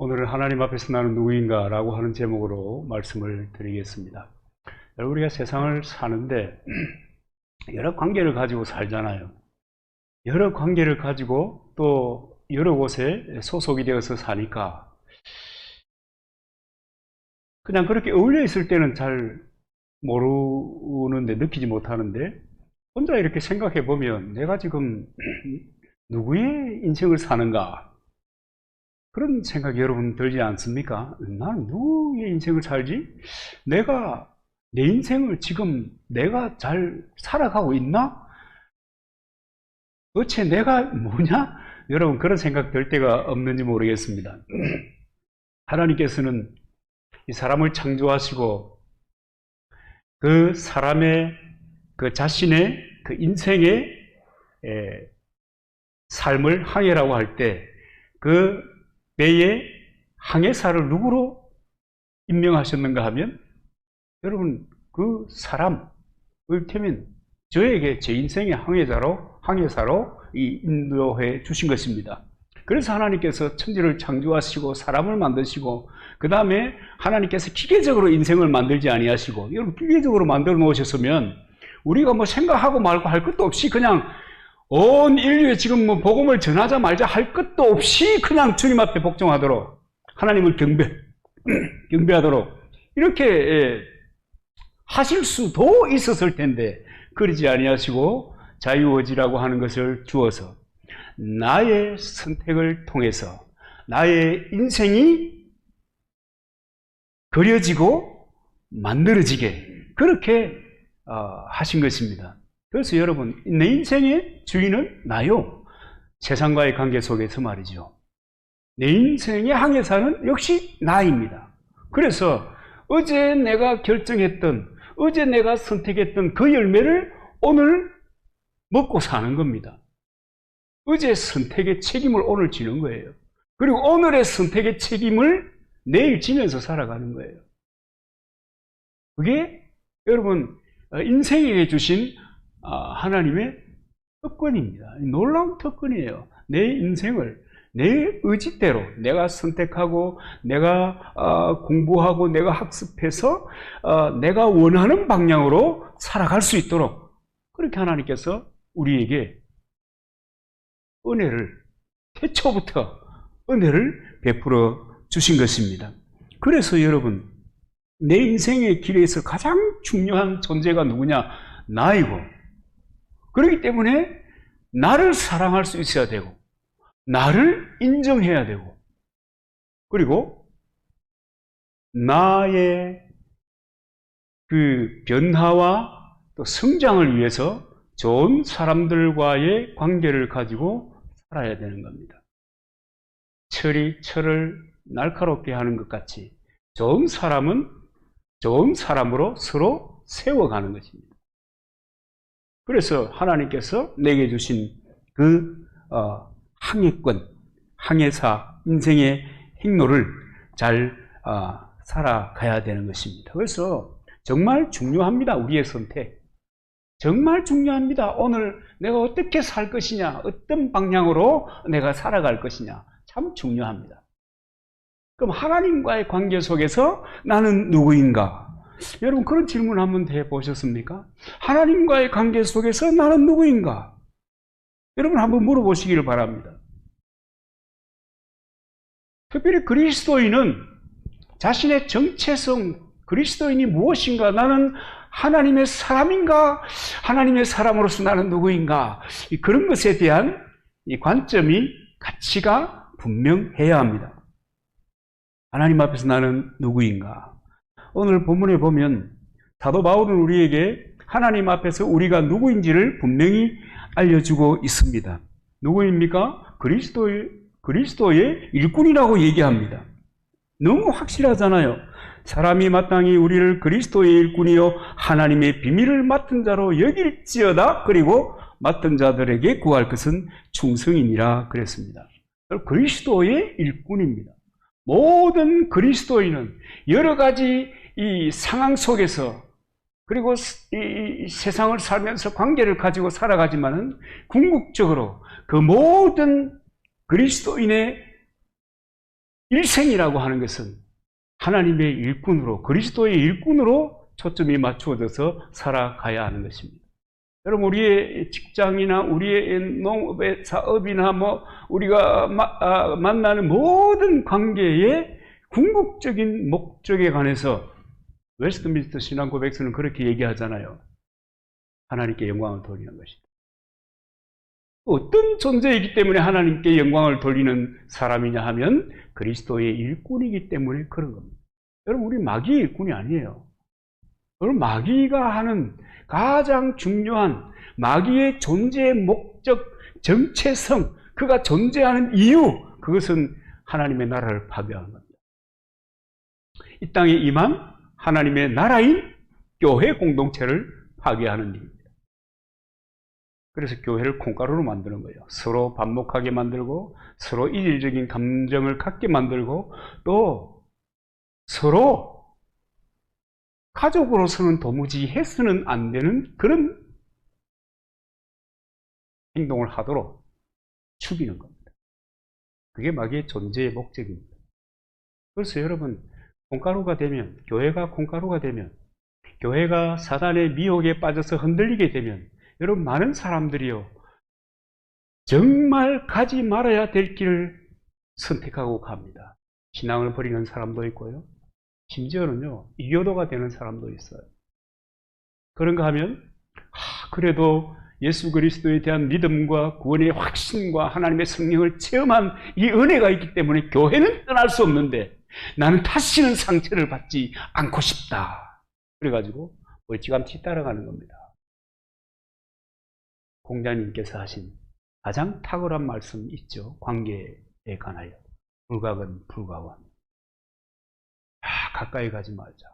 오늘은 하나님 앞에서 나는 누구인가 라고 하는 제목으로 말씀을 드리겠습니다. 우리가 세상을 사는데 여러 관계를 가지고 살잖아요. 여러 관계를 가지고 또 여러 곳에 소속이 되어서 사니까 그냥 그렇게 어울려 있을 때는 잘 모르는데, 느끼지 못하는데, 혼자 이렇게 생각해 보면 내가 지금 누구의 인생을 사는가, 그런 생각이 여러분 들지 않습니까? 나는 누구의 인생을 살지? 내 인생을 지금 내가 잘 살아가고 있나? 도대체 내가 뭐냐? 여러분, 그런 생각 들 때가 없는지 모르겠습니다. 하나님께서는 이 사람을 창조하시고 그 사람의 그 자신의 그 인생의 삶을 항해라고 할 때 그 배의 항해사를 누구로 임명하셨는가 하면, 여러분, 그 사람, 이를테면 저에게 제 인생의 항해사로 인도해 주신 것입니다. 그래서 하나님께서 천지를 창조하시고 사람을 만드시고, 그 다음에 하나님께서 기계적으로 인생을 만들지 아니하시고, 여러분, 기계적으로 만들어 놓으셨으면 우리가 뭐 생각하고 말고 할 것도 없이 그냥 온 인류에 지금 뭐 복음을 전하자 말자 할 것도 없이 그냥 주님 앞에 복종하도록, 하나님을 경배하도록 이렇게 하실 수도 있었을 텐데, 그러지 아니하시고 자유의지라고 하는 것을 주어서 나의 선택을 통해서 나의 인생이 그려지고 만들어지게 그렇게 하신 것입니다. 그래서 여러분, 내 인생의 주인은 나요. 세상과의 관계 속에서 말이죠. 내 인생의 항해사는 역시 나입니다. 그래서 어제 내가 결정했던, 어제 내가 선택했던 그 열매를 오늘 먹고 사는 겁니다. 어제 선택의 책임을 오늘 지는 거예요. 그리고 오늘의 선택의 책임을 내일 지면서 살아가는 거예요. 그게 여러분 인생에게 주신 하나님의 특권입니다. 놀라운 특권이에요. 내 인생을 내 의지대로 내가 선택하고 내가 공부하고 내가 학습해서 내가 원하는 방향으로 살아갈 수 있도록, 그렇게 하나님께서 우리에게 태초부터 은혜를 베풀어 주신 것입니다. 그래서 여러분, 내 인생의 길에서 가장 중요한 존재가 누구냐? 나이고, 그렇기 때문에 나를 사랑할 수 있어야 되고, 나를 인정해야 되고, 그리고 나의 그 변화와 또 성장을 위해서 좋은 사람들과의 관계를 가지고 살아야 되는 겁니다. 철이 철을 날카롭게 하는 것 같이 좋은 사람은 좋은 사람으로 서로 세워가는 것입니다. 그래서 하나님께서 내게 주신 그 항해권, 항해사, 인생의 행로를 잘 살아가야 되는 것입니다. 그래서 정말 중요합니다. 우리의 선택. 정말 중요합니다. 오늘 내가 어떻게 살 것이냐, 어떤 방향으로 내가 살아갈 것이냐, 참 중요합니다. 그럼 하나님과의 관계 속에서 나는 누구인가? 여러분, 그런 질문 한번 해보셨습니까? 하나님과의 관계 속에서 나는 누구인가? 여러분 한번 물어보시기를 바랍니다. 특별히 그리스도인은 자신의 정체성, 그리스도인이 무엇인가, 나는 하나님의 사람인가, 하나님의 사람으로서 나는 누구인가, 그런 것에 대한 이 관점이, 가치가 분명해야 합니다. 하나님 앞에서 나는 누구인가? 오늘 본문에 보면 사도 바울은 우리에게 하나님 앞에서 우리가 누구인지를 분명히 알려주고 있습니다. 누구입니까? 그리스도의 일꾼이라고 얘기합니다. 너무 확실하잖아요. 사람이 마땅히 우리를 그리스도의 일꾼이요 하나님의 비밀을 맡은 자로 여길지어다. 그리고 맡은 자들에게 구할 것은 충성이니라 그랬습니다. 그리스도의 일꾼입니다. 모든 그리스도인은 여러 가지 이 상황 속에서, 그리고 이 세상을 살면서 관계를 가지고 살아가지만은 궁극적으로 그 모든 그리스도인의 일생이라고 하는 것은 하나님의 일꾼으로, 그리스도의 일꾼으로 초점이 맞추어져서 살아가야 하는 것입니다. 여러분, 우리의 직장이나 우리의 농업의 사업이나 우리가 만나는 모든 관계의 궁극적인 목적에 관해서 웨스트민스터 신앙고백서는 그렇게 얘기하잖아요. 하나님께 영광을 돌리는 것이다. 어떤 존재이기 때문에 하나님께 영광을 돌리는 사람이냐 하면 그리스도의 일꾼이기 때문에 그런 겁니다. 여러분, 우리 마귀의 일꾼이 아니에요. 여러분, 마귀가 하는 가장 중요한 마귀의 존재의 목적, 정체성, 그가 존재하는 이유, 그것은 하나님의 나라를 파괴하는 겁니다. 이 땅에 임한 하나님의 나라인 교회 공동체를 파괴하는 일입니다. 그래서 교회를 콩가루로 만드는 거예요. 서로 반목하게 만들고, 서로 이질적인 감정을 갖게 만들고, 또 서로 가족으로서는 도무지 해서는 안 되는 그런 행동을 하도록 죽이는 겁니다. 그게 마귀의 존재의 목적입니다. 그래서 여러분, 콩가루가 되면, 교회가 콩가루가 되면, 교회가 사단의 미혹에 빠져서 흔들리게 되면, 여러분, 많은 사람들이요, 정말 가지 말아야 될 길을 선택하고 갑니다. 신앙을 버리는 사람도 있고요, 심지어는요, 이교도가 되는 사람도 있어요. 그런가 하면, 그래도 예수 그리스도에 대한 믿음과 구원의 확신과 하나님의 성령을 체험한 이 은혜가 있기 때문에 교회는 떠날 수 없는데 나는 다시는 상처를 받지 않고 싶다. 그래가지고 멀찌감치 따라가는 겁니다. 공자님께서 하신 가장 탁월한 말씀 있죠. 관계에 관하여. 불각은 불가원. 가까이 가지 말자.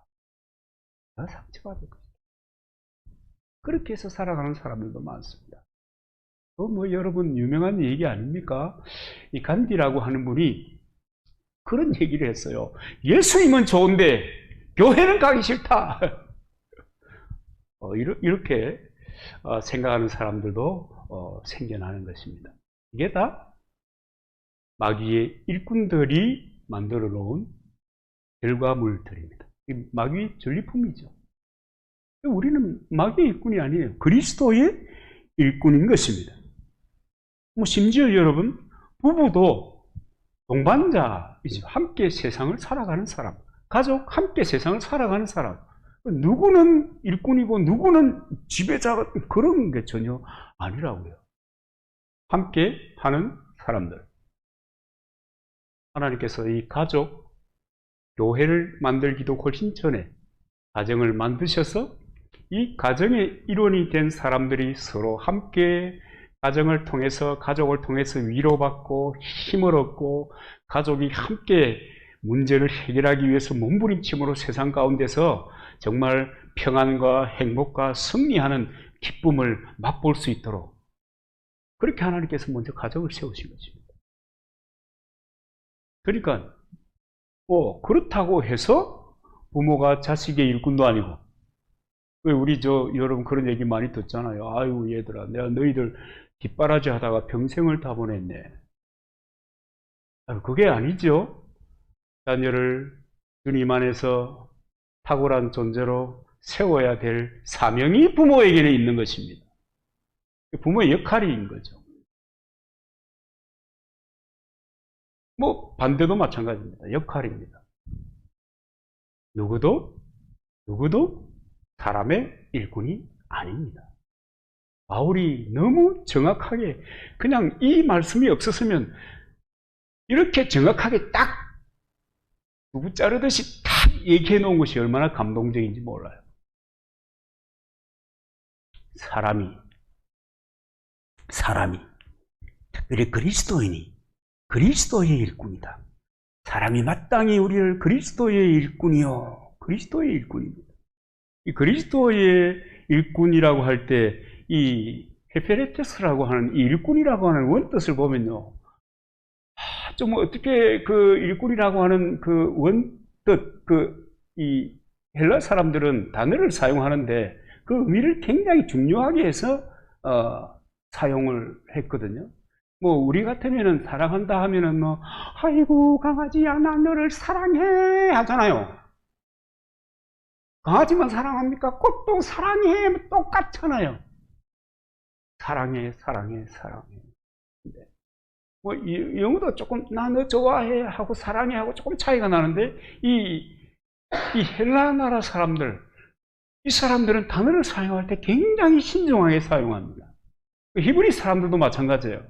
내가 상처받을 것이다. 그렇게 해서 살아가는 사람들도 많습니다. 여러분 유명한 얘기 아닙니까? 이 간디라고 하는 분이 그런 얘기를 했어요. 예수님은 좋은데 교회는 가기 싫다. 이렇게 생각하는 사람들도 생겨나는 것입니다. 이게 다 마귀의 일꾼들이 만들어 놓은 결과물들입니다. 마귀의 전리품이죠. 우리는 마귀의 일꾼이 아니에요. 그리스도의 일꾼인 것입니다. 심지어 여러분, 부부도 동반자이죠. 함께 세상을 살아가는 사람, 가족 함께 세상을 살아가는 사람. 누구는 일꾼이고 누구는 지배자, 그런 게 전혀 아니라고요. 함께 하는 사람들. 하나님께서 이 가족, 교회를 만들기도 훨씬 전에 가정을 만드셔서 이 가정의 일원이 된 사람들이 서로 함께 가정을 통해서, 가족을 통해서 위로받고 힘을 얻고 가족이 함께 문제를 해결하기 위해서 몸부림침으로 세상 가운데서 정말 평안과 행복과 승리하는 기쁨을 맛볼 수 있도록 그렇게 하나님께서 먼저 가정을 세우신 것입니다. 그러니까 그렇다고 해서 부모가 자식의 일꾼도 아니고, 왜 우리 여러분 그런 얘기 많이 듣잖아요. 아유 얘들아, 내가 너희들 뒷바라지 하다가 평생을 다 보냈네. 그게 아니죠. 자녀를 주님 안에서 탁월한 존재로 세워야 될 사명이 부모에게는 있는 것입니다. 부모의 역할인 거죠. 반대도 마찬가지입니다. 역할입니다. 누구도 사람의 일꾼이 아닙니다. 바울이 너무 정확하게, 그냥 이 말씀이 없었으면 이렇게 정확하게 딱 두부 자르듯이 딱 얘기해 놓은 것이 얼마나 감동적인지 몰라요. 사람이 특별히 그리스도인이 그리스도의 일꾼이다. 사람이 마땅히 우리를 그리스도의 일꾼이요, 그리스도의 일꾼입니다. 이 그리스도의 일꾼이라고 할 때 이 헤페레테스라고 하는 이 일꾼이라고 하는 원뜻을 보면요, 좀 어떻게 그 일꾼이라고 하는 그 원뜻, 이 헬라 사람들은 단어를 사용하는데 그 의미를 굉장히 중요하게 해서 사용을 했거든요. 뭐 우리 같으면은 사랑한다 하면은 뭐 아이고 강아지야 나 너를 사랑해 하잖아요. 강아지만 사랑합니까? 꽃도 사랑해 똑같잖아요. 사랑해 사랑해 사랑해. 근데 뭐 영어도 조금 나 너 좋아해 하고 사랑해 하고 조금 차이가 나는데 이 헬라 나라 사람들, 이 사람들은 단어를 사용할 때 굉장히 신중하게 사용합니다. 히브리 사람들도 마찬가지예요.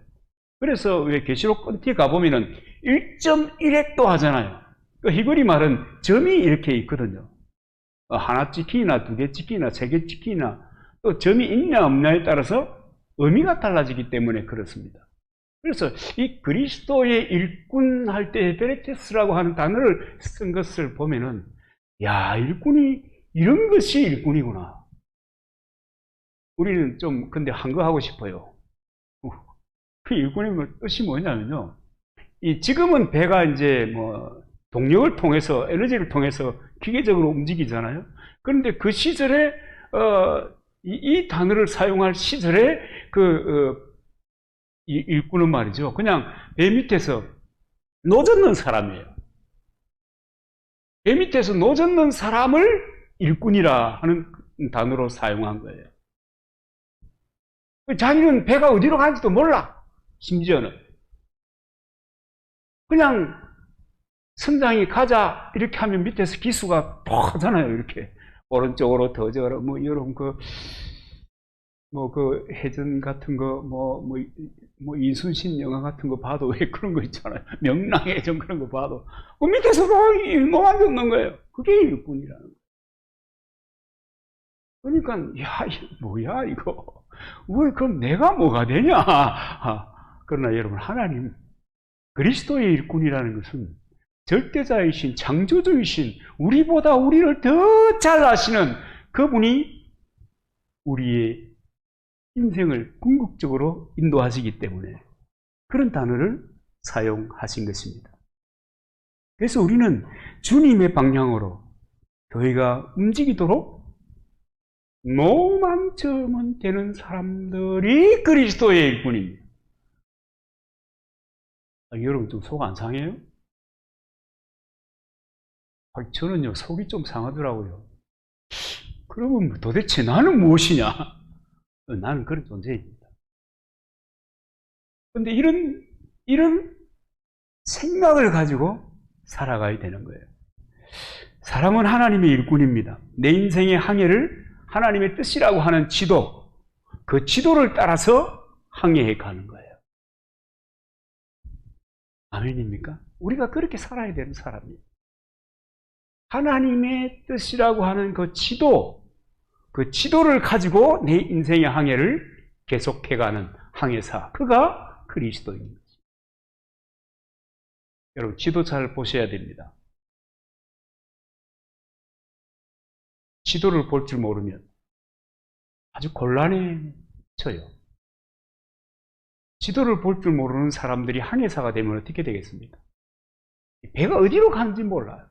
그래서 왜 계시록 끝에 가보면은 1.1획도 하잖아요. 그 히브리 말은 점이 이렇게 있거든요. 하나 찍히나 두 개 찍히나 세 개 찍히나 또 점이 있냐 없냐에 따라서 의미가 달라지기 때문에 그렇습니다. 그래서 이 그리스도의 일꾼 할 때 베레테스라고 하는 단어를 쓴 것을 보면은 야, 일꾼이 이런 것이 일꾼이구나. 우리는 좀 근데 한 거 하고 싶어요. 그 일꾼의 뜻이 뭐냐면요. 지금은 배가 이제 뭐 동력을 통해서 에너지를 통해서 기계적으로 움직이잖아요. 그런데 그 시절에 이 단어를 사용할 시절에 이 일꾼은 말이죠. 그냥 배 밑에서 노젓는 사람이에요. 배 밑에서 노젓는 사람을 일꾼이라 하는 단어로 사용한 거예요. 자기는 배가 어디로 가는지도 몰라. 심지어는. 그냥 선장이 가자 이렇게 하면 밑에서 기수가 톡 하잖아요. 이렇게 오른쪽으로 더 저러 뭐 여러분 그 해전 같은 거 뭐 이순신 영화 같은 거 봐도 왜 그런 거 있잖아요. 명랑해전 그런 거 봐도 그 밑에서도 일모만 듣는 거예요. 그게 일꾼이라는 거예요. 그러니까 야 뭐야 이거 왜 그럼 내가 뭐가 되냐. 그러나 여러분 하나님 그리스도의 일꾼이라는 것은 절대자이신 창조주이신 우리보다 우리를 더 잘 아시는 그분이 우리의 인생을 궁극적으로 인도하시기 때문에 그런 단어를 사용하신 것입니다. 그래서 우리는 주님의 방향으로 저희가 움직이도록 노만처럼 되는 사람들이 그리스도의 일꾼입니다. 여러분 좀 속 안 상해요? 저는요 속이 좀 상하더라고요. 그러면 도대체 나는 무엇이냐? 나는 그런 존재입니다. 그런데 이런 생각을 가지고 살아가야 되는 거예요. 사람은 하나님의 일꾼입니다. 내 인생의 항해를 하나님의 뜻이라고 하는 지도, 그 지도를 따라서 항해해 가는 거예요. 아멘입니까? 우리가 그렇게 살아야 되는 사람이에요. 하나님의 뜻이라고 하는 그 지도를 가지고 내 인생의 항해를 계속해가는 항해사, 그가 그리스도인 거죠. 여러분 지도 잘 보셔야 됩니다. 지도를 볼 줄 모르면 아주 곤란해져요. 지도를 볼 줄 모르는 사람들이 항해사가 되면 어떻게 되겠습니까? 배가 어디로 가는지 몰라요.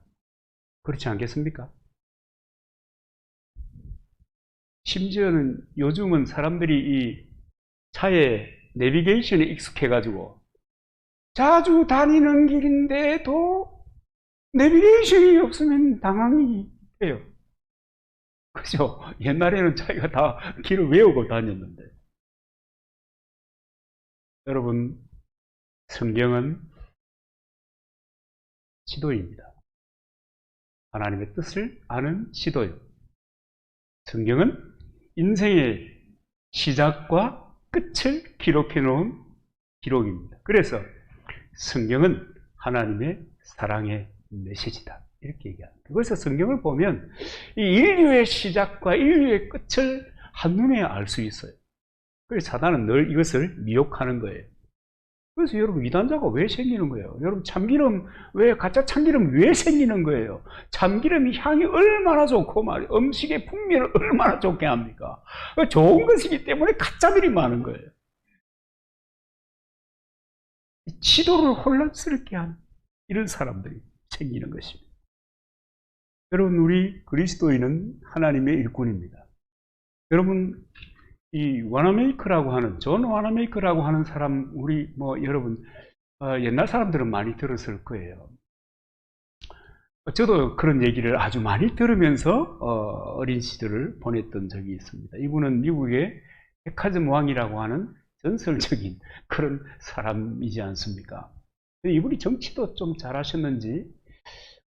그렇지 않겠습니까? 심지어는 요즘은 사람들이 이 차에 내비게이션에 익숙해가지고 자주 다니는 길인데도 내비게이션이 없으면 당황이 해요. 그죠? 옛날에는 자기가 다 길을 외우고 다녔는데. 여러분, 성경은 지도입니다. 하나님의 뜻을 아는 지도요. 성경은 인생의 시작과 끝을 기록해 놓은 기록입니다. 그래서 성경은 하나님의 사랑의 메시지다. 이렇게 얘기합니다. 그래서 성경을 보면 이 인류의 시작과 인류의 끝을 한눈에 알 수 있어요. 그래서 사단은 늘 이것을 미혹하는 거예요. 그래서 여러분 이단자가 왜 생기는 거예요? 여러분 참기름 가짜 참기름 왜 생기는 거예요? 참기름이 향이 얼마나 좋고 말이에요. 음식의 풍미를 얼마나 좋게 합니까? 좋은 것이기 때문에 가짜들이 많은 거예요. 지도를 혼란스럽게 하는 이런 사람들이 생기는 것입니다. 여러분 우리 그리스도인은 하나님의 일꾼입니다. 여러분 이 와나메이커라고 하는, 존 와나메이커라고 하는 사람, 우리 여러분 옛날 사람들은 많이 들었을 거예요. 저도 그런 얘기를 아주 많이 들으면서 어린 시절을 보냈던 적이 있습니다. 이분은 미국의 백화점 왕이라고 하는 전설적인 그런 사람이지 않습니까? 이분이 정치도 좀 잘하셨는지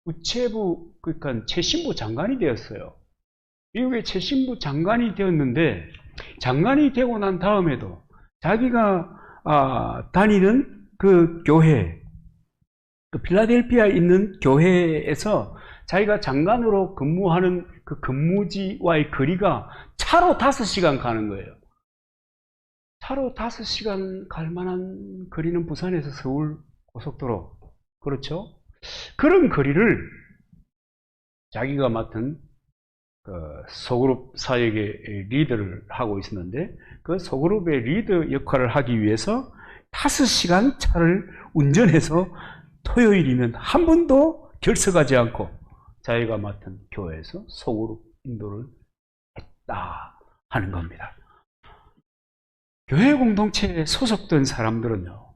우체부, 그러니까 최신부 장관이 되었어요. 미국의 최신부 장관이 되었는데, 장관이 되고 난 다음에도 자기가 다니는 그 교회, 그 필라델피아에 있는 교회에서 자기가 장관으로 근무하는 그 근무지와의 거리가 차로 5시간 가는 거예요. 차로 5시간 갈 만한 거리는 부산에서 서울 고속도로, 그렇죠? 그런 거리를 자기가 맡은 그 소그룹 사역의 리더를 하고 있었는데, 그 소그룹의 리더 역할을 하기 위해서 5시간 차를 운전해서 토요일이면 한 번도 결석하지 않고 자기가 맡은 교회에서 소그룹 인도를 했다 하는 겁니다. 교회 공동체에 소속된 사람들은요,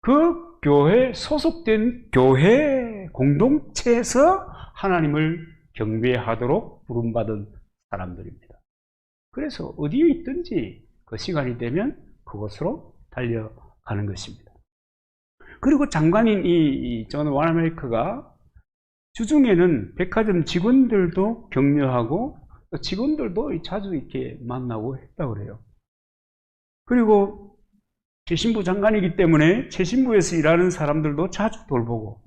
그 교회에 소속된 교회 공동체에서 하나님을 경배하도록 부름받은 사람들입니다. 그래서 어디에 있든지 그 시간이 되면 그곳으로 달려가는 것입니다. 그리고 장관인 이 존 와나메이커가 주중에는 백화점 직원들도 격려하고 직원들도 자주 이렇게 만나고 했다고 그래요. 그리고 최신부 장관이기 때문에 최신부에서 일하는 사람들도 자주 돌보고,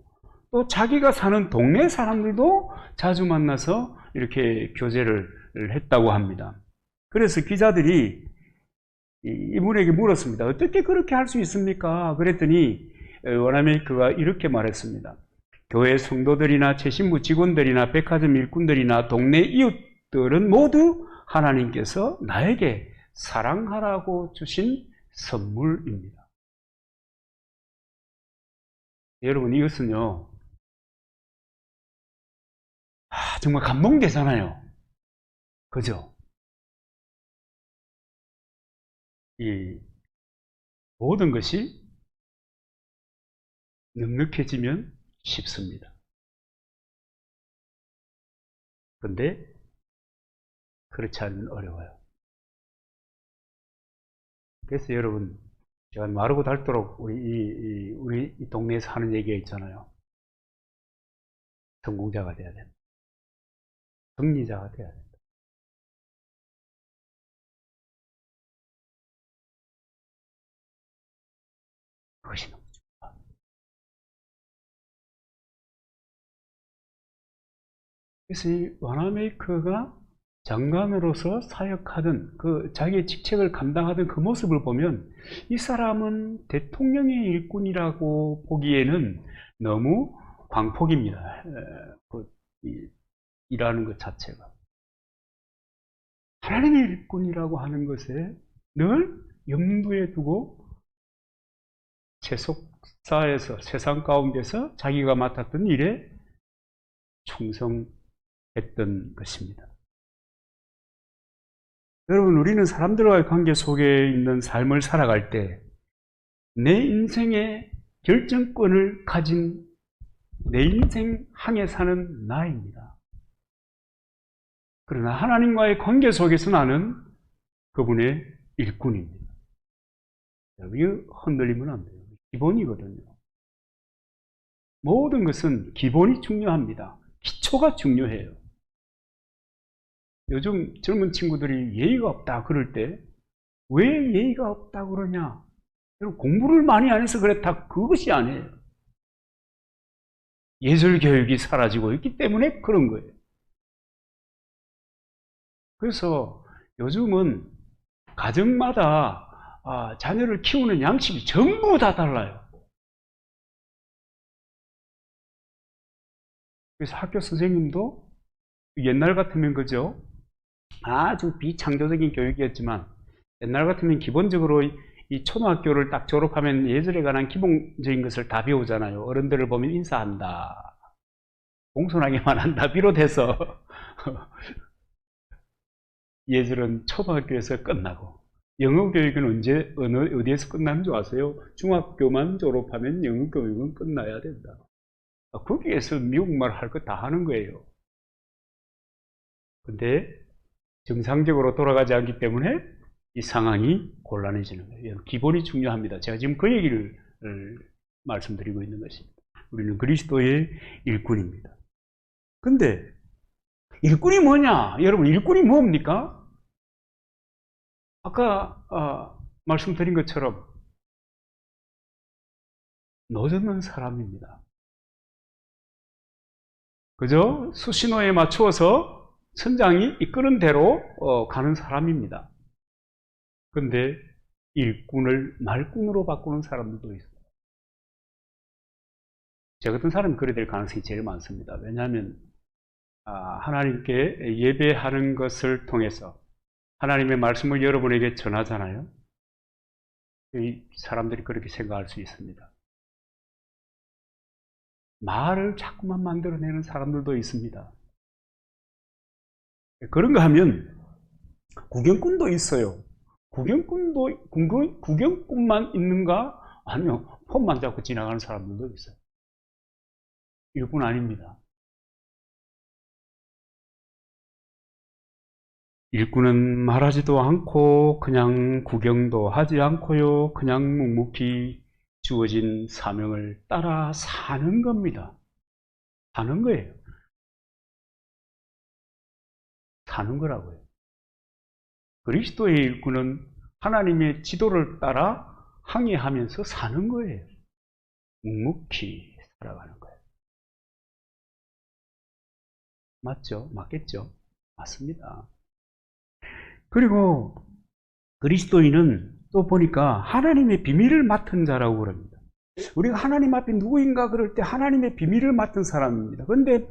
또 자기가 사는 동네 사람들도 자주 만나서 이렇게 교제를 했다고 합니다. 그래서 기자들이 이분에게 물었습니다. 어떻게 그렇게 할 수 있습니까? 그랬더니 와나메이커가 이렇게 말했습니다. 교회 성도들이나 최신부 직원들이나 백화점 일꾼들이나 동네 이웃들은 모두 하나님께서 나에게 사랑하라고 주신 선물입니다. 여러분, 이것은요, 정말 감동되잖아요. 그죠? 이 모든 것이 넉넉해지면 쉽습니다. 그런데 그렇지 않으면 어려워요. 그래서 여러분, 제가 마르고 닳도록 우리 이 동네에서 하는 얘기가 있잖아요. 성공자가 돼야 된다. 승리자가 돼야 된다. 그것이 너무 중요합니다. 그래서 이 와나메이커가 장관으로서 사역하던 그 자기의 직책을 감당하던 그 모습을 보면 이 사람은 대통령의 일꾼이라고 보기에는 너무 광폭입니다. 일하는 것 자체가. 하나님의 일꾼이라고 하는 것에 늘 염두에 두고 세속사에서, 세상 가운데서 자기가 맡았던 일에 충성했던 것입니다. 여러분, 우리는 사람들과의 관계 속에 있는 삶을 살아갈 때 내 인생의 결정권을 가진 내 인생 항해 사는 나입니다. 그러나 하나님과의 관계 속에서 나는 그분의 일꾼입니다. 이거 흔들리면 안 돼요. 기본이거든요. 모든 것은 기본이 중요합니다. 기초가 중요해요. 요즘 젊은 친구들이 예의가 없다 그럴 때 왜 예의가 없다 그러냐? 여러분, 공부를 많이 안 해서 그렇다, 그것이 아니에요. 예술 교육이 사라지고 있기 때문에 그런 거예요. 그래서 요즘은 가정마다 자녀를 키우는 양식이 전부 다 달라요. 그래서 학교 선생님도 옛날 같으면 그죠? 아주 비창조적인 교육이었지만 옛날 같으면 기본적으로 이 초등학교를 딱 졸업하면 예술에 관한 기본적인 것을 다 배우잖아요. 어른들을 보면 인사한다, 공손하게만 한다 비롯해서 예술은 초등학교에서 끝나고 영어 교육은 어디에서 끝나는 줄 아세요? 중학교만 졸업하면 영어 교육은 끝나야 된다. 거기에서 미국말 할 거 다 하는 거예요. 근데 정상적으로 돌아가지 않기 때문에 이 상황이 곤란해지는 거예요. 기본이 중요합니다. 제가 지금 그 얘기를 말씀드리고 있는 것입니다. 우리는 그리스도의 일꾼입니다. 근데 일꾼이 뭐냐? 여러분, 일꾼이 뭡니까? 아까 말씀드린 것처럼 노젓는 사람입니다. 그죠? 수신호에 맞추어서 선장이 이끄는 대로 가는 사람입니다. 근데 일꾼을 말꾼으로 바꾸는 사람들도 있어요. 저 같은 사람이 그래 될 가능성이 제일 많습니다. 왜냐하면 하나님께 예배하는 것을 통해서 하나님의 말씀을 여러분에게 전하잖아요. 이 사람들이 그렇게 생각할 수 있습니다. 말을 자꾸만 만들어내는 사람들도 있습니다. 그런가 하면 구경꾼도 있어요. 구경꾼만 있는가? 아니면 폰만 잡고 지나가는 사람들도 있어요. 일꾼 아닙니다. 일꾼은 말하지도 않고 그냥 구경도 하지 않고요. 그냥 묵묵히 주어진 사명을 따라 사는 겁니다. 사는 거예요. 사는 거라고요. 그리스도의 일꾼은 하나님의 지도를 따라 항해하면서 사는 거예요. 묵묵히 살아가는 거예요. 맞죠? 맞겠죠? 맞습니다. 그리고 그리스도인은 또 보니까 하나님의 비밀을 맡은 자라고 그럽니다. 우리가 하나님 앞에 누구인가 그럴 때 하나님의 비밀을 맡은 사람입니다. 그런데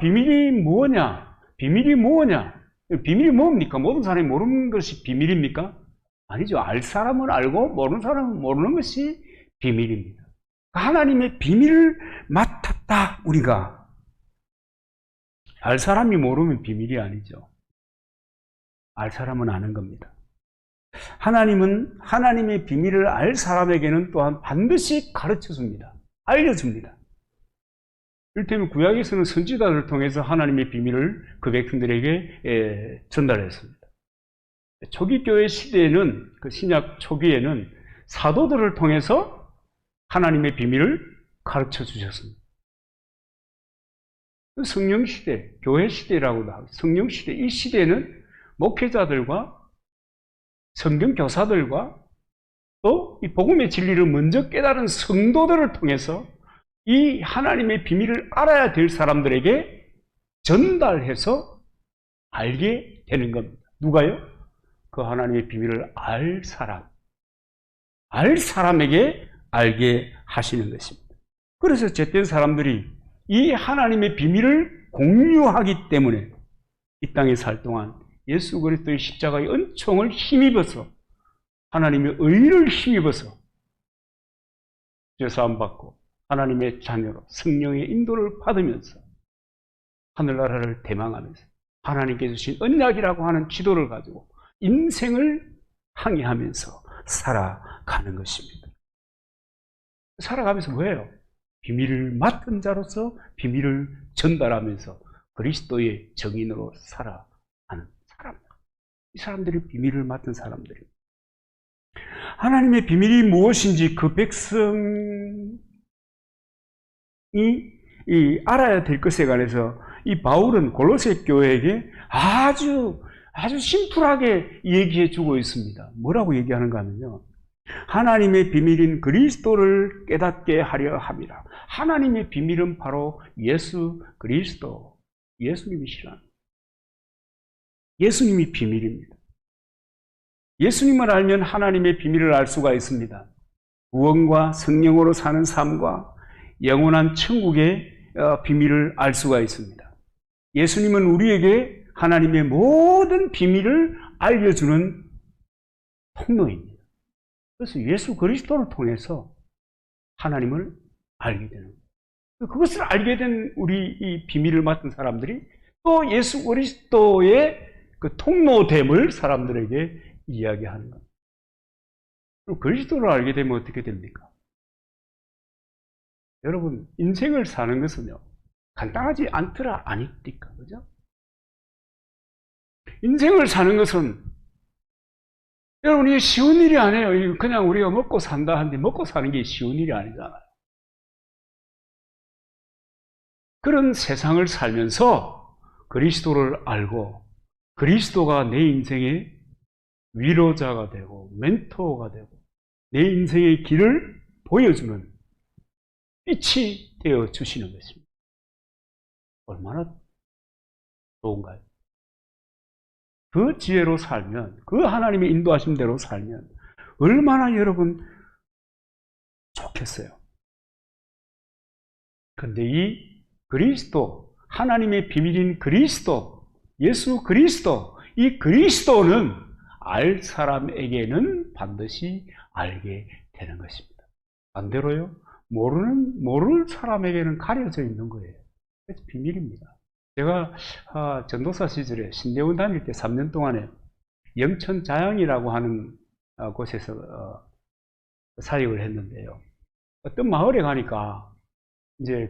비밀이 뭐냐? 비밀이 뭐냐? 비밀이 뭡니까? 모든 사람이 모르는 것이 비밀입니까? 아니죠. 알 사람은 알고 모르는 사람은 모르는 것이 비밀입니다. 하나님의 비밀을 맡았다, 우리가. 알 사람이 모르면 비밀이 아니죠. 알 사람은 아는 겁니다. 하나님은 하나님의 비밀을 알 사람에게는 또한 반드시 가르쳐줍니다. 알려줍니다. 이를테면 구약에서는 선지자들을 통해서 하나님의 비밀을 그 백성들에게 전달했습니다. 초기 교회 시대에는, 그 신약 초기에는 사도들을 통해서 하나님의 비밀을 가르쳐 주셨습니다. 성령 시대, 교회 시대라고도 하고, 성령 시대, 이 시대에는 목회자들과 성경 교사들과 또 이 복음의 진리를 먼저 깨달은 성도들을 통해서 이 하나님의 비밀을 알아야 될 사람들에게 전달해서 알게 되는 겁니다. 누가요? 그 하나님의 비밀을 알 사람에게 알게 하시는 것입니다. 그래서 젬된 사람들이 이 하나님의 비밀을 공유하기 때문에 이 땅에 살 동안 예수 그리스도의 십자가의 은총을 힘입어서 하나님의 의를 힘입어서 죄사함 받고 하나님의 자녀로 성령의 인도를 받으면서 하늘나라를 대망하면서 하나님께 주신 언약이라고 하는 지도를 가지고 인생을 항해하면서 살아가는 것입니다. 살아가면서 뭐예요? 비밀을 맡은 자로서 비밀을 전달하면서 그리스도의 정인으로 살아가는 사람들. 이 사람들이 비밀을 맡은 사람들입니다. 하나님의 비밀이 무엇인지 그 백성이 알아야 될 것에 관해서 이 바울은 골로새 교회에게 아주 심플하게 얘기해 주고 있습니다. 뭐라고 얘기하는가 하면요. 하나님의 비밀인 그리스도를 깨닫게 하려 함이라. 하나님의 비밀은 바로 예수 그리스도, 예수님이시라. 예수님이 비밀입니다. 예수님을 알면 하나님의 비밀을 알 수가 있습니다. 구원과 성령으로 사는 삶과 영원한 천국의 비밀을 알 수가 있습니다. 예수님은 우리에게 하나님의 모든 비밀을 알려주는 통로입니다. 그래서 예수 그리스도를 통해서 하나님을 알게 되는 거예요. 그것을 알게 된 우리 이 비밀을 맡은 사람들이 또 예수 그리스도의 그 통로됨을 사람들에게 이야기하는 겁니다. 그럼 그리스도를 알게 되면 어떻게 됩니까? 여러분, 인생을 사는 것은요, 간단하지 않더라, 아닙니까? 그죠? 인생을 사는 것은, 여러분, 이게 쉬운 일이 아니에요. 그냥 우리가 먹고 산다 하는데, 먹고 사는 게 쉬운 일이 아니잖아요. 그런 세상을 살면서 그리스도를 알고, 그리스도가 내 인생의 위로자가 되고, 멘토가 되고, 내 인생의 길을 보여주는 빛이 되어 주시는 것입니다. 얼마나 좋은가요? 그 지혜로 살면, 그 하나님의 인도하신 대로 살면 얼마나 여러분 좋겠어요. 그런데 이 그리스도, 하나님의 비밀인 그리스도, 예수 그리스도, 이 그리스도는 알 사람에게는 반드시 알게 되는 것입니다. 반대로요, 모를 사람에게는 가려져 있는 거예요. 그래서 비밀입니다. 제가 전도사 시절에 신대원 다닐 때 3년 동안에 영천자양이라고 하는 곳에서 사역을 했는데요. 어떤 마을에 가니까 이제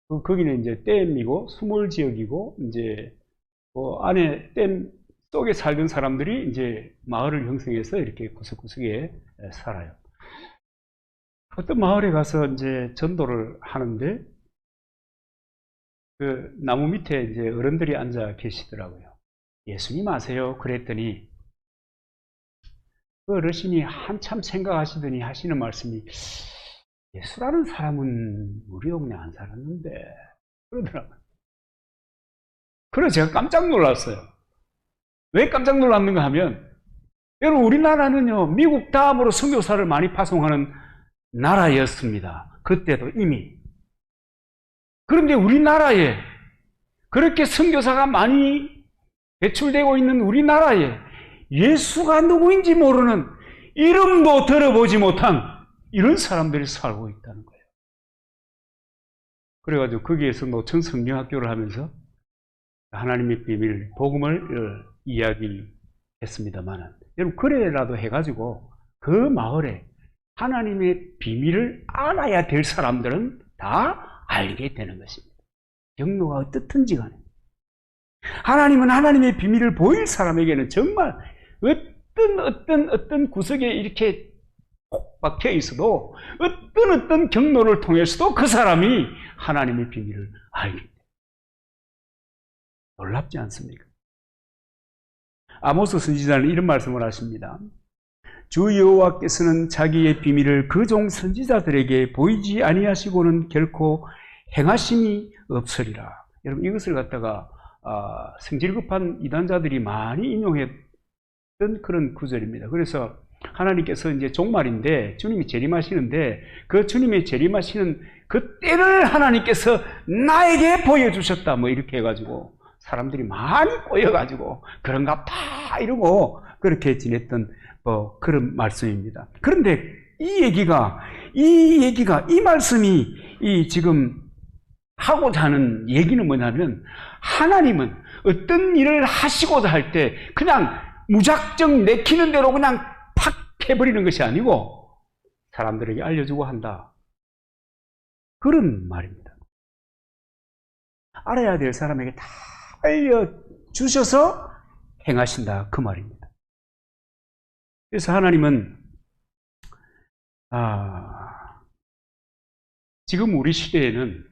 거기는 이제 댐이고 수몰 지역이고 이제 그 안에 댐 속에 살던 사람들이 이제 마을을 형성해서 이렇게 구석구석에 살아요. 어떤 마을에 가서 이제 전도를 하는데 그 나무 밑에 이제 어른들이 앉아 계시더라고요. 예수님 아세요? 그랬더니 그 어르신이 한참 생각하시더니 하시는 말씀이, 예수라는 사람은 우리 동네 안 살았는데 그러더라고요. 그래서 제가 깜짝 놀랐어요. 왜 깜짝 놀랐는가 하면, 여러분, 우리나라는요, 미국 다음으로 선교사를 많이 파송하는 나라였습니다. 그때도 이미. 그런데 우리나라에 그렇게 선교사가 많이 배출되고 있는 우리나라에 예수가 누구인지 모르는, 이름도 들어보지 못한 이런 사람들이 살고 있다는 거예요. 그래가지고 거기에서 노천 성경학교를 하면서 하나님의 비밀, 복음을 이야기했습니다만, 여러분, 그래라도 해가지고 그 마을에 하나님의 비밀을 알아야 될 사람들은 다 알게 되는 것입니다. 경로가 어떻든지 간에. 하나님은 하나님의 비밀을 보일 사람에게는 정말 어떤 구석에 이렇게 꼭 박혀 있어도 어떤 경로를 통해서도 그 사람이 하나님의 비밀을 알게 됩니다. 놀랍지 않습니까? 아모스 선지자는 이런 말씀을 하십니다. 주 여호와께서는 자기의 비밀을 그 종 선지자들에게 보이지 아니하시고는 결코 행하심이 없으리라. 여러분, 이것을 갖다가 성질 급한 이단자들이 많이 인용했던 그런 구절입니다. 그래서 하나님께서 이제 종말인데 주님이 재림하시는데 그 주님의 재림하시는 그 때를 하나님께서 나에게 보여주셨다, 뭐 이렇게 해가지고 사람들이 많이 꼬여가지고 그런갑다 이러고 그렇게 지냈던 그런 말씀입니다. 그런데 이 말씀이 지금 하고자 하는 얘기는 뭐냐면, 하나님은 어떤 일을 하시고자 할 때 그냥 무작정 내키는 대로 그냥 팍 해버리는 것이 아니고 사람들에게 알려주고 한다, 그런 말입니다. 알아야 될 사람에게 다 알려주셔서 행하신다, 그 말입니다. 그래서 하나님은 지금 우리 시대에는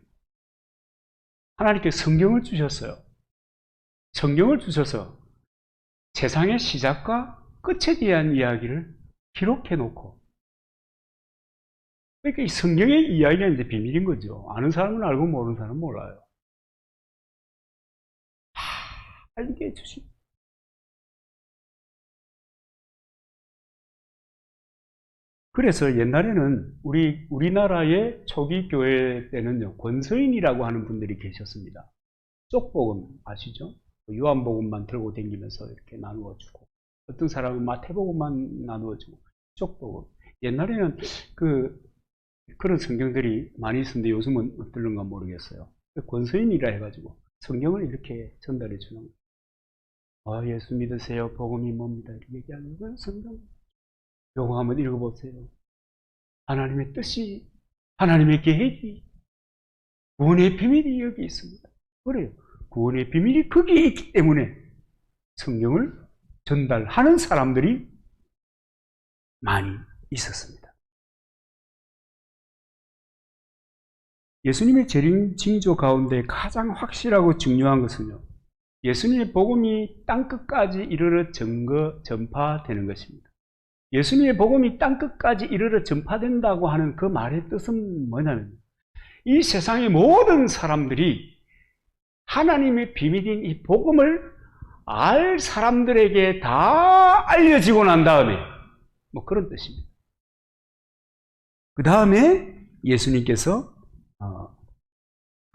하나님께 성경을 주셨어요. 성경을 주셔서 세상의 시작과 끝에 대한 이야기를 기록해 놓고, 그러니까 이 성경의 이야기가 이제 비밀인 거죠. 아는 사람은 알고 모르는 사람은 몰라요. 알게 해주십니다. 그래서 옛날에는 우리나라의 초기 교회 때는요, 권서인이라고 하는 분들이 계셨습니다. 쪽복음 아시죠? 요한복음만 들고 다니면서 이렇게 나누어 주고, 어떤 사람은 마태복음만 나누어 주고, 쪽복음. 옛날에는 그런 성경들이 많이 있었는데 요즘은 어떨런가 모르겠어요. 권서인이라 해가지고 성경을 이렇게 전달해 주는 거예요. 예수 믿으세요. 복음이 뭡니다. 이렇게 얘기하는 건 성경. 요거 한번 읽어보세요. 하나님의 뜻이, 하나님의 계획이, 구원의 비밀이 여기 있습니다. 그래요. 구원의 비밀이 거기에 있기 때문에 성경을 전달하는 사람들이 많이 있었습니다. 예수님의 재림 징조 가운데 가장 확실하고 중요한 것은요, 예수님의 복음이 땅끝까지 이르러 전파되는 것입니다. 예수님의 복음이 땅끝까지 이르러 전파된다고 하는 그 말의 뜻은 뭐냐면, 이 세상의 모든 사람들이 하나님의 비밀인 이 복음을 알 사람들에게 다 알려지고 난 다음에, 뭐 그런 뜻입니다. 그 다음에 예수님께서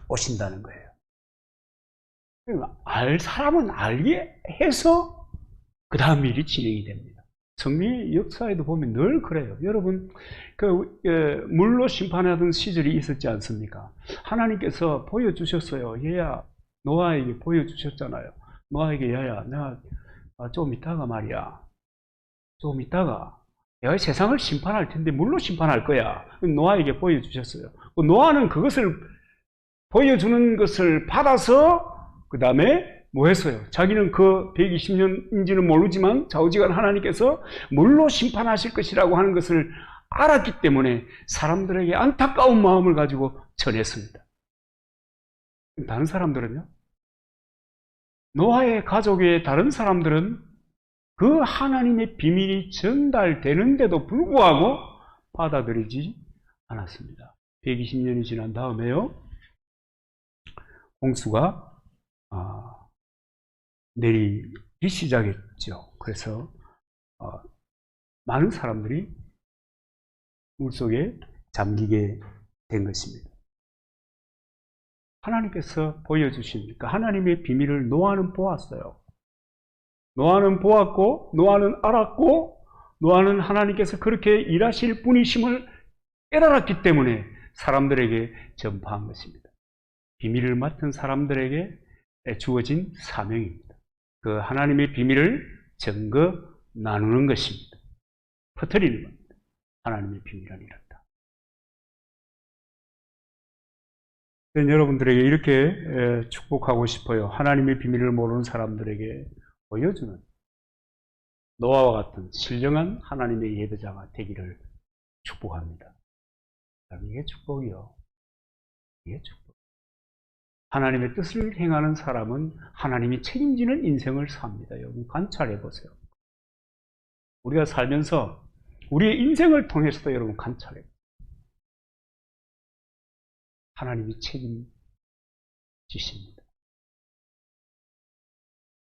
오신다는 거예요. 알 사람은 알게 해서 그 다음 일이 진행이 됩니다. 성경의 역사에도 보면 늘 그래요. 여러분, 물로 심판하던 시절이 있었지 않습니까? 하나님께서 보여주셨어요. 얘야, 노아에게 보여주셨잖아요. 노아에게, 야야, 내가 좀 이따가 말이야, 좀 이따가 내가 세상을 심판할 텐데 물로 심판할 거야. 노아에게 보여주셨어요. 노아는 그것을 보여주는 것을 받아서 그 다음에 뭐 했어요? 자기는 그 120년인지는 모르지만 좌우지간 하나님께서 물로 심판하실 것이라고 하는 것을 알았기 때문에 사람들에게 안타까운 마음을 가지고 전했습니다. 다른 사람들은요? 노아의 가족의 다른 사람들은 그 하나님의 비밀이 전달되는데도 불구하고 받아들이지 않았습니다. 120년이 지난 다음에요, 홍수가 내리기 시작했죠. 그래서 많은 사람들이 물속에 잠기게 된 것입니다. 하나님께서 보여주신, 그러니까 하나님의 비밀을 노아는 보았어요. 노아는 보았고, 노아는 알았고, 노아는 하나님께서 그렇게 일하실 분이심을 깨달았기 때문에 사람들에게 전파한 것입니다. 비밀을 맡은 사람들에게 주어진 사명입니다. 그 하나님의 비밀을 증거 나누는 것입니다. 퍼뜨리는 겁니다. 하나님의 비밀은 이렇다. 여러분들에게 이렇게 축복하고 싶어요. 하나님의 비밀을 모르는 사람들에게 보여주는 노아와 같은 신령한 하나님의 예배자가 되기를 축복합니다. 이게 축복이요. 이게 축복. 하나님의 뜻을 행하는 사람은 하나님이 책임지는 인생을 삽니다. 여러분 관찰해 보세요. 우리가 살면서 우리의 인생을 통해서도 여러분 관찰해 보세요. 하나님이 책임지십니다.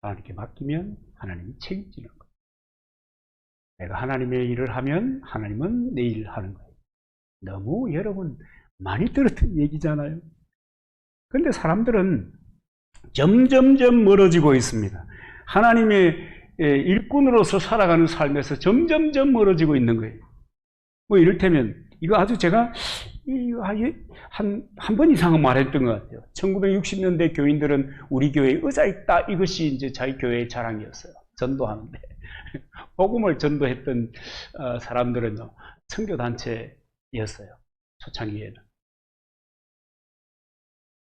하나님께 맡기면 하나님이 책임지는 거예요. 내가 하나님의 일을 하면 하나님은 내 일을 하는 거예요. 너무 여러분 많이 들었던 얘기잖아요. 그런데 사람들은 점점점 멀어지고 있습니다. 하나님의 일꾼으로서 살아가는 삶에서 점점점 멀어지고 있는 거예요. 뭐 이를테면 이거 아주 제가 한 번 이상은 말했던 것 같아요. 1960년대 교인들은 우리 교회에 의자 있다. 이것이 이제 자기 교회의 자랑이었어요. 전도하는데. 복음을 전도했던 사람들은요, 선교단체였어요. 초창기에는.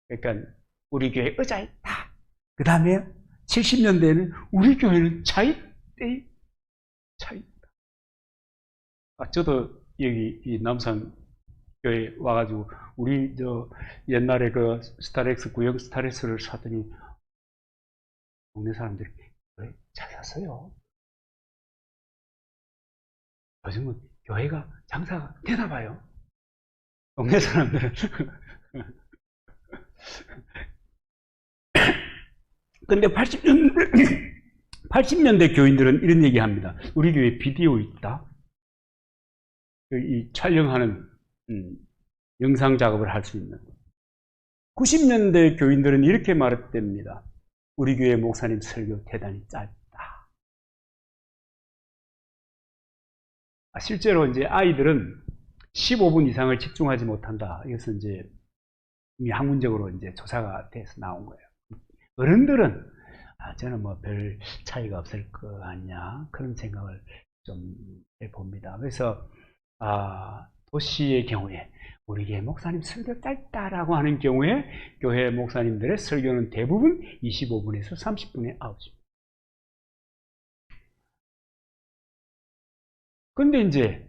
그러니까 우리 교회에 의자 있다. 그 다음에 70년대에는 우리 교회는 차 있다. 저도 여기 이 남산 교회 와가지고 우리 옛날에 그 스타렉스 구형 스타렉스를 사더니 동네 사람들이 왜 잘 샀어요? 요즘은 교회가 장사가 되나 봐요. 동네 사람들은. 근데 80년대 교인들은 이런 얘기 합니다. 우리 교회에 비디오 있다. 이 촬영하는 영상 작업을 할 수 있는. 90년대 교인들은 이렇게 말했답니다. 우리 교회 목사님 설교 대단히 짧다. 실제로 이제 아이들은 15분 이상을 집중하지 못한다. 이것은 이제 이미 학문적으로 이제 조사가 돼서 나온 거예요. 어른들은 저는 뭐 별 차이가 없을 거 아니냐 그런 생각을 좀 해봅니다. 그래서 도시의 경우에 우리 교회 목사님 설교 짧다라고 하는 경우에 교회 목사님들의 설교는 대부분 25분에서 30분에 아웃입니다. 근데 이제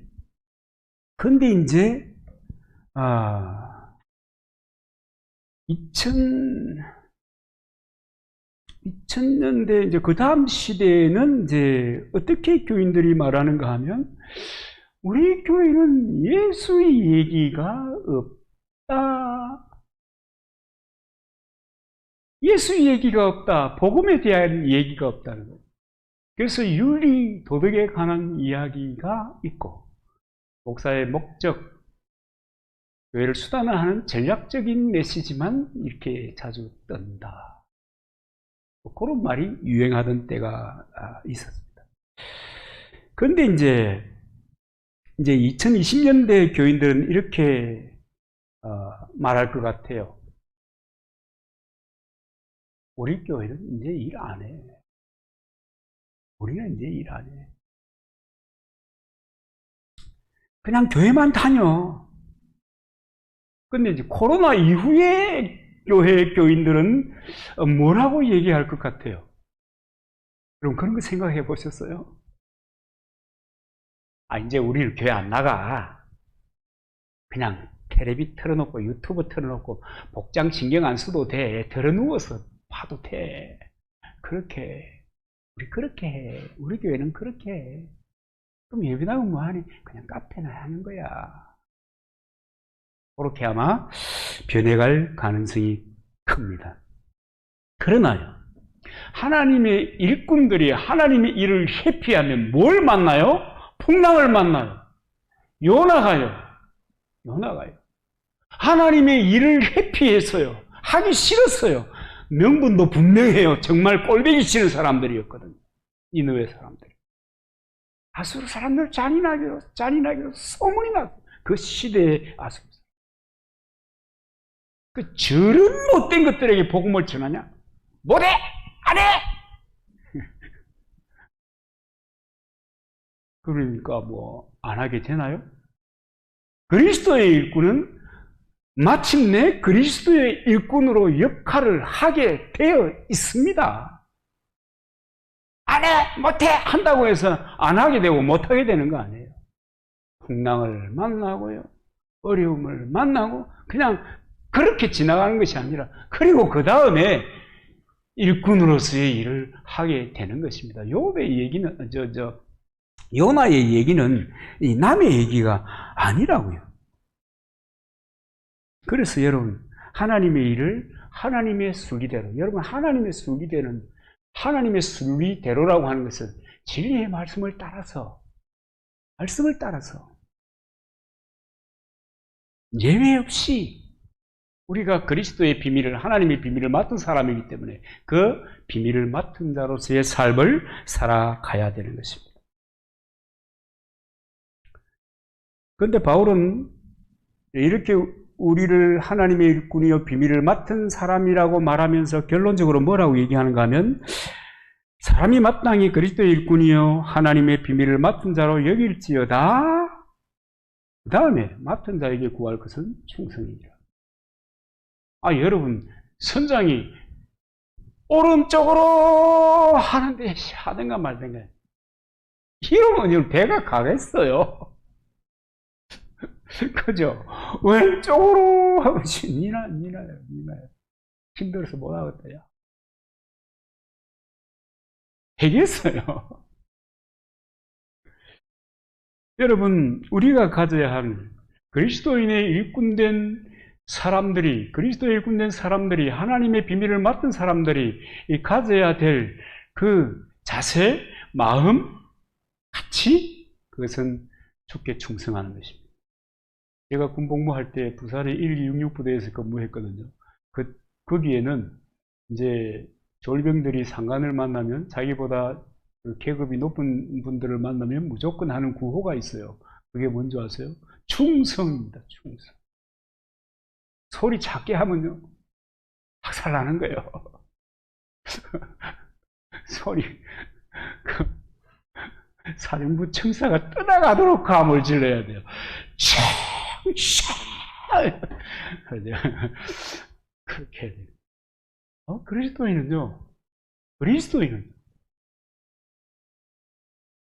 2000년대 이제 그 다음 시대에는 이제 어떻게 교인들이 말하는가 하면 우리 교회는 예수의 얘기가 없다. 예수의 얘기가 없다. 복음에 대한 얘기가 없다는 거예요. 그래서 윤리, 도덕에 관한 이야기가 있고 목사의 목적, 교회를 수단화하는 전략적인 메시지만 이렇게 자주 뜬다. 그런 말이 유행하던 때가 있었습니다. 그런데 이제 2020년대 교인들은 이렇게 말할 것 같아요. 우리 교회는 이제 일 안 해. 우리는 이제 일 안 해. 그냥 교회만 다녀. 근데 이제 코로나 이후에 교회 교인들은 뭐라고 얘기할 것 같아요? 그럼 그런 거 생각해 보셨어요? 이제 우리는 교회 안 나가. 그냥 텔레비 틀어놓고 유튜브 틀어놓고 복장 신경 안 써도 돼. 들어누워서 봐도 돼. 우리 그렇게 해. 우리 교회는 그렇게 해. 그럼 예배 나오면 뭐하니? 그냥 카페나 하는 거야. 그렇게 아마 변해갈 가능성이 큽니다. 그러나요, 하나님의 일꾼들이 하나님의 일을 회피하면 뭘 만나요? 풍랑을 만나요. 요나가요. 하나님의 일을 회피해서요. 하기 싫었어요. 명분도 분명해요. 정말 꼴보기 싫은 사람들이었거든요. 니느웨 사람들이. 아수르 사람들 잔인하기로 소문이 났어요. 그 시대의 아수르. 저런 못된 것들에게 복음을 전하냐? 못해! 안 해! 그러니까 안 하게 되나요? 그리스도의 일꾼은 마침내 그리스도의 일꾼으로 역할을 하게 되어 있습니다. 안 해! 못해! 한다고 해서 안 하게 되고 못하게 되는 거 아니에요. 풍랑을 만나고요. 어려움을 만나고 그냥 그렇게 지나가는 것이 아니라 그리고 그 다음에 일꾼으로서의 일을 하게 되는 것입니다. 욥의 얘기는 요나의 얘기는 이 남의 얘기가 아니라고요. 그래서 여러분 하나님의 일을 하나님의 순리대로, 여러분 하나님의 순리대로라고 하는 것은 진리의 말씀을 따라서 예외 없이 우리가 그리스도의 비밀을, 하나님의 비밀을 맡은 사람이기 때문에 그 비밀을 맡은 자로서의 삶을 살아가야 되는 것입니다. 그런데 바울은 이렇게 우리를 하나님의 일꾼이요 비밀을 맡은 사람이라고 말하면서 결론적으로 뭐라고 얘기하는가 하면, 사람이 마땅히 그리스도의 일꾼이요 하나님의 비밀을 맡은 자로 여길지어다. 그 다음에 맡은 자에게 구할 것은 충성이니라. 여러분 선장이 오른쪽으로 하는데 하든가 말든가, 이러면 배가 가겠어요. 그죠? 왼쪽으로 하면서 니나요. 힘들어서 못 하겠다요. 되겠어요. 여러분, 우리가 가져야 할 그리스도인의 일꾼된 사람들이, 그리스도의 일꾼된 사람들이, 하나님의 비밀을 맡은 사람들이 가져야 될 그 자세, 마음, 가치, 그것은 주께 충성하는 것입니다. 제가 군복무할 때 부산의 126 부대에서 근무했거든요. 거기에는 이제 졸병들이 상관을 만나면, 자기보다 계급이 높은 분들을 만나면 무조건 하는 구호가 있어요. 그게 뭔지 아세요? 충성입니다. 충성. 소리 작게 하면요, 박살나는 거예요. 소리, 그 사령부 청사가 떠나가도록 감을 질러야 돼요. 그렇게 해야 돼요. 그리스도인은요,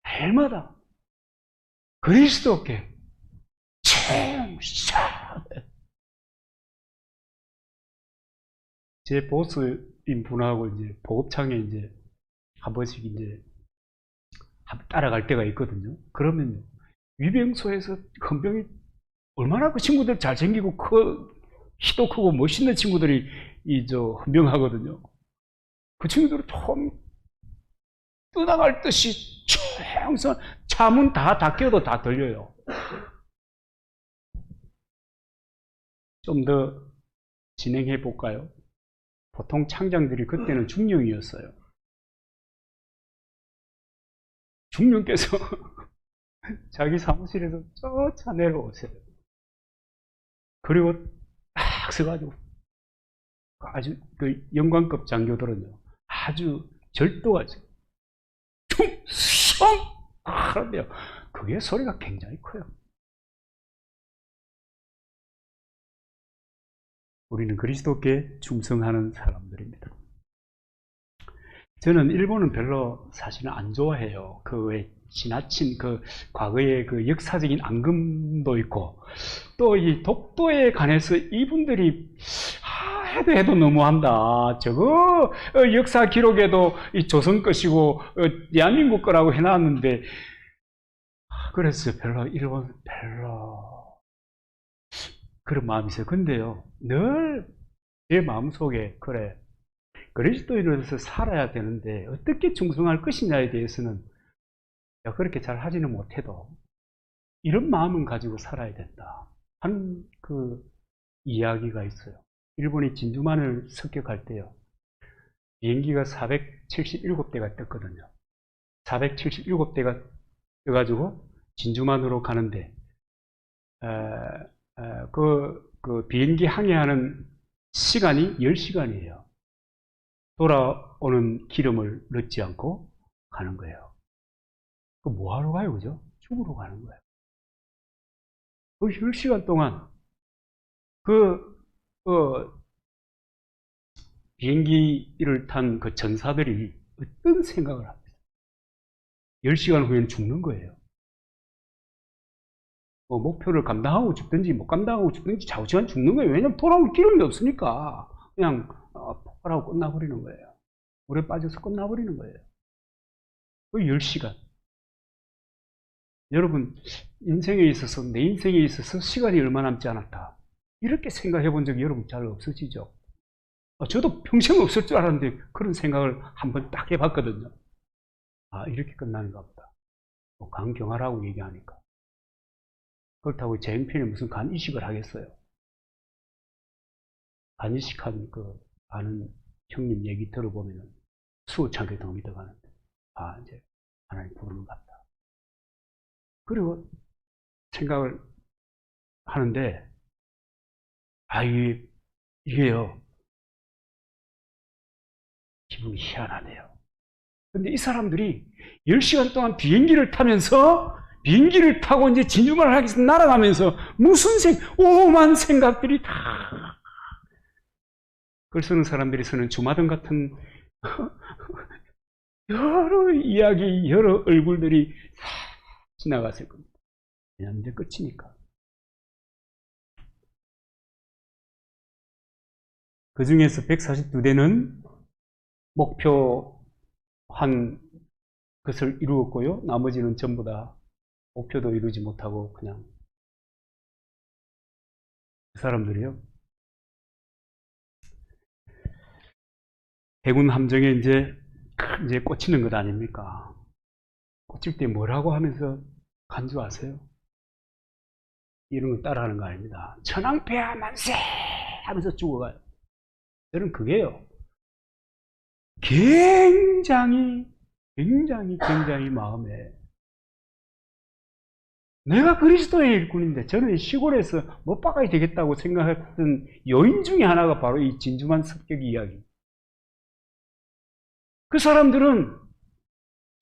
날마다 그리스도께 제 보스인 분하고 이제 보급창에 이제 한 번씩 이제 따라갈 때가 있거든요. 그러면 위병소에서 헌병이 얼마나 그 친구들 잘생기고 키도 크고 멋있는 친구들이 헌병하거든요. 그 친구들은 좀 떠나갈 듯이 항상 차문 다 닫혀도 다 들려요. 좀 더 진행해 볼까요? 보통 창장들이 그때는 중령이었어요. 중령께서 자기 사무실에서 저 차 내려오세요. 그리고 딱 서가지고 아주 그 영관급 장교들은요, 아주 절도하죠. 충성! 그런데요, 그게 소리가 굉장히 커요. 우리는 그리스도께 충성하는 사람들입니다. 저는 일본은 별로 사실은 안 좋아해요. 그 왜 지나친 그 과거의 그 역사적인 앙금도 있고, 또 이 독도에 관해서 이분들이 해도 너무한다. 저거 역사 기록에도 이 조선 것이고 대한민국 거라고 해놨는데, 그래서 일본 별로 그런 마음이 있어요. 근데요, 늘 제 마음속에 그래, 그리스도인으로서 살아야 되는데 어떻게 충성할 것이냐에 대해서는 그렇게 잘 하지는 못해도 이런 마음은 가지고 살아야 된다 하는 그 이야기가 있어요. 일본이 진주만을 습격할 때요, 비행기가 477대가 떴거든요. 477대가 떠가지고 진주만으로 가는데 그 비행기 항해하는 시간이 10시간이에요. 돌아오는 기름을 넣지 않고 가는 거예요. 그 뭐하러 가요, 그죠? 죽으러 가는 거예요. 그 10시간 동안 비행기를 탄 그 전사들이 어떤 생각을 합니까? 10시간 후엔 죽는 거예요. 목표를 감당하고 죽든지 못 감당하고 죽든지 좌우지간 죽는 거예요. 왜냐면 돌아올 기름이 없으니까 그냥 폭발하고 끝나버리는 거예요. 물에 빠져서 끝나버리는 거예요. 그 10시간. 여러분, 인생에 있어서, 내 인생에 있어서 시간이 얼마 남지 않았다, 이렇게 생각해 본 적이 여러분 잘 없으시죠? 저도 평생 없을 줄 알았는데 그런 생각을 한번 딱 해봤거든요. 이렇게 끝나는가 보다. 간경화라고 얘기하니까. 그렇다고 제 형편에 무슨 간 이식을 하겠어요? 간 이식한 아는 형님 얘기 들어보면 수호찬 개 더 믿어가는데, 이제 하나님 부르는 것 같다. 그리고 생각을 하는데, 이게요, 기분이 희한하네요. 근데 이 사람들이 10시간 동안 비행기를 타고 이제 진주만을 하기 위해서 날아가면서 무슨 오만 생각들이 다, 글 쓰는 사람들이 쓰는 주마등 같은 여러 이야기, 여러 얼굴들이 다 지나갔을 겁니다. 그냥 이제 끝이니까. 그 중에서 142대는 목표한 것을 이루었고요. 나머지는 전부 다 목표도 이루지 못하고 그냥, 그 사람들이요, 해군 함정에 이제 꽂히는 것 아닙니까? 꽂힐 때 뭐라고 하면서 간 줄 아세요? 이런 거 따라하는 거 아닙니다. 천황폐하 만세! 하면서 죽어가요. 저는 그게요, 굉장히 마음에, 내가 그리스도의 일꾼인데 저는 시골에서 못 박아야 되겠다고 생각했던 요인 중에 하나가 바로 이 진주만 습격 이야기. 그 사람들은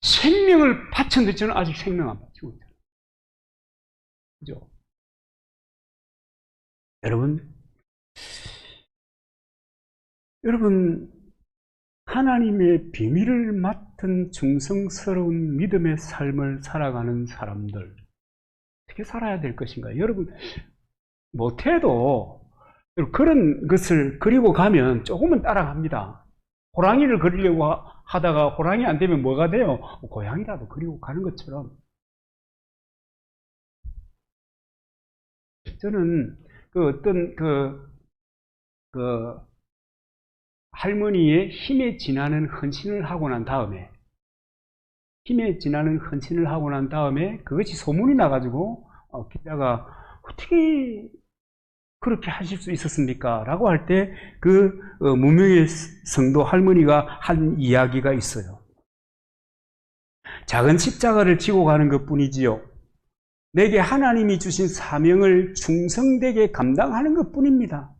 생명을 바쳤는데 저는 아직 생명 안 바치고 있잖아요. 그죠? 여러분, 하나님의 비밀을 맡은 중성스러운 믿음의 삶을 살아가는 사람들, 어떻게 살아야 될 것인가? 여러분, 못해도 그런 것을 그리고 가면 조금은 따라갑니다. 호랑이를 그리려고 하다가 호랑이 안 되면 뭐가 돼요? 고양이라도 그리고 가는 것처럼. 저는 어떤 할머니의 힘에 지나는 헌신을 하고 난 다음에 그것이 소문이 나가지고 기자가 어떻게 그렇게 하실 수 있었습니까? 라고 할 때 무명의 성도 할머니가 한 이야기가 있어요. 작은 십자가를 지고 가는 것 뿐이지요. 내게 하나님이 주신 사명을 충성되게 감당하는 것 뿐입니다.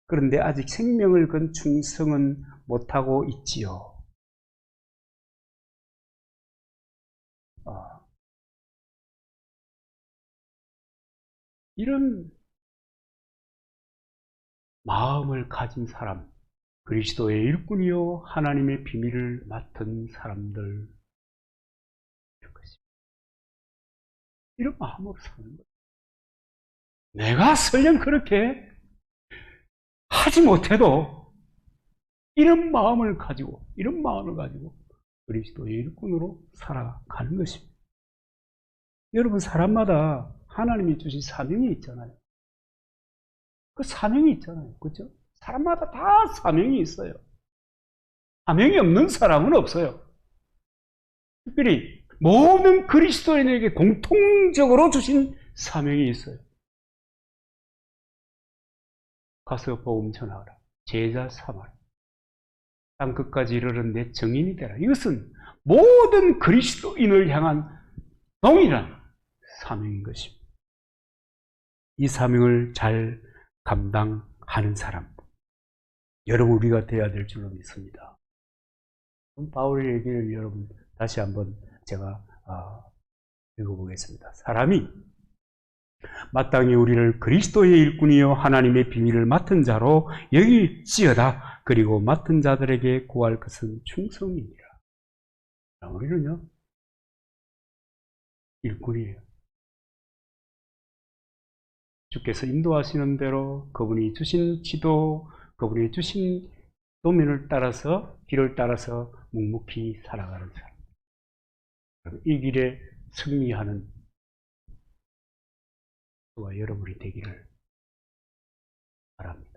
그런데 아직 생명을 건 충성은 못하고 있지요. 이런 마음을 가진 사람, 그리스도의 일꾼이요 하나님의 비밀을 맡은 사람들, 이런 마음으로 사는 거예요. 내가 설령 그렇게 하지 못해도 이런 마음을 가지고 그리스도의 일꾼으로 살아가는 것입니다. 여러분, 사람마다 하나님이 주신 사명이 있잖아요. 그 사명이 있잖아요. 그렇죠? 사람마다 다 사명이 있어요. 사명이 없는 사람은 없어요. 특별히 모든 그리스도인에게 공통적으로 주신 사명이 있어요. 가서 복음 전하라. 제자 삼아라. 땅 끝까지 이르는 내 증인이 되라. 이것은 모든 그리스도인을 향한 동일한 사명인 것입니다. 이 사명을 잘 감당하는 사람, 여러분 우리가 되어야 될 줄로 믿습니다. 바울의 얘기를 여러분 다시 한번 제가 읽어보겠습니다. 사람이 마땅히 우리를 그리스도의 일꾼이요 하나님의 비밀을 맡은 자로 여길지어다. 그리고 맡은 자들에게 구할 것은 충성이니라. 우리는요 일꾼이에요. 주께서 인도하시는 대로 그분이 주신 지도, 그분이 주신 도면을 따라서, 길을 따라서 묵묵히 살아가는 사람. 이 길에 승리하는 저와 여러분이 되기를 바랍니다.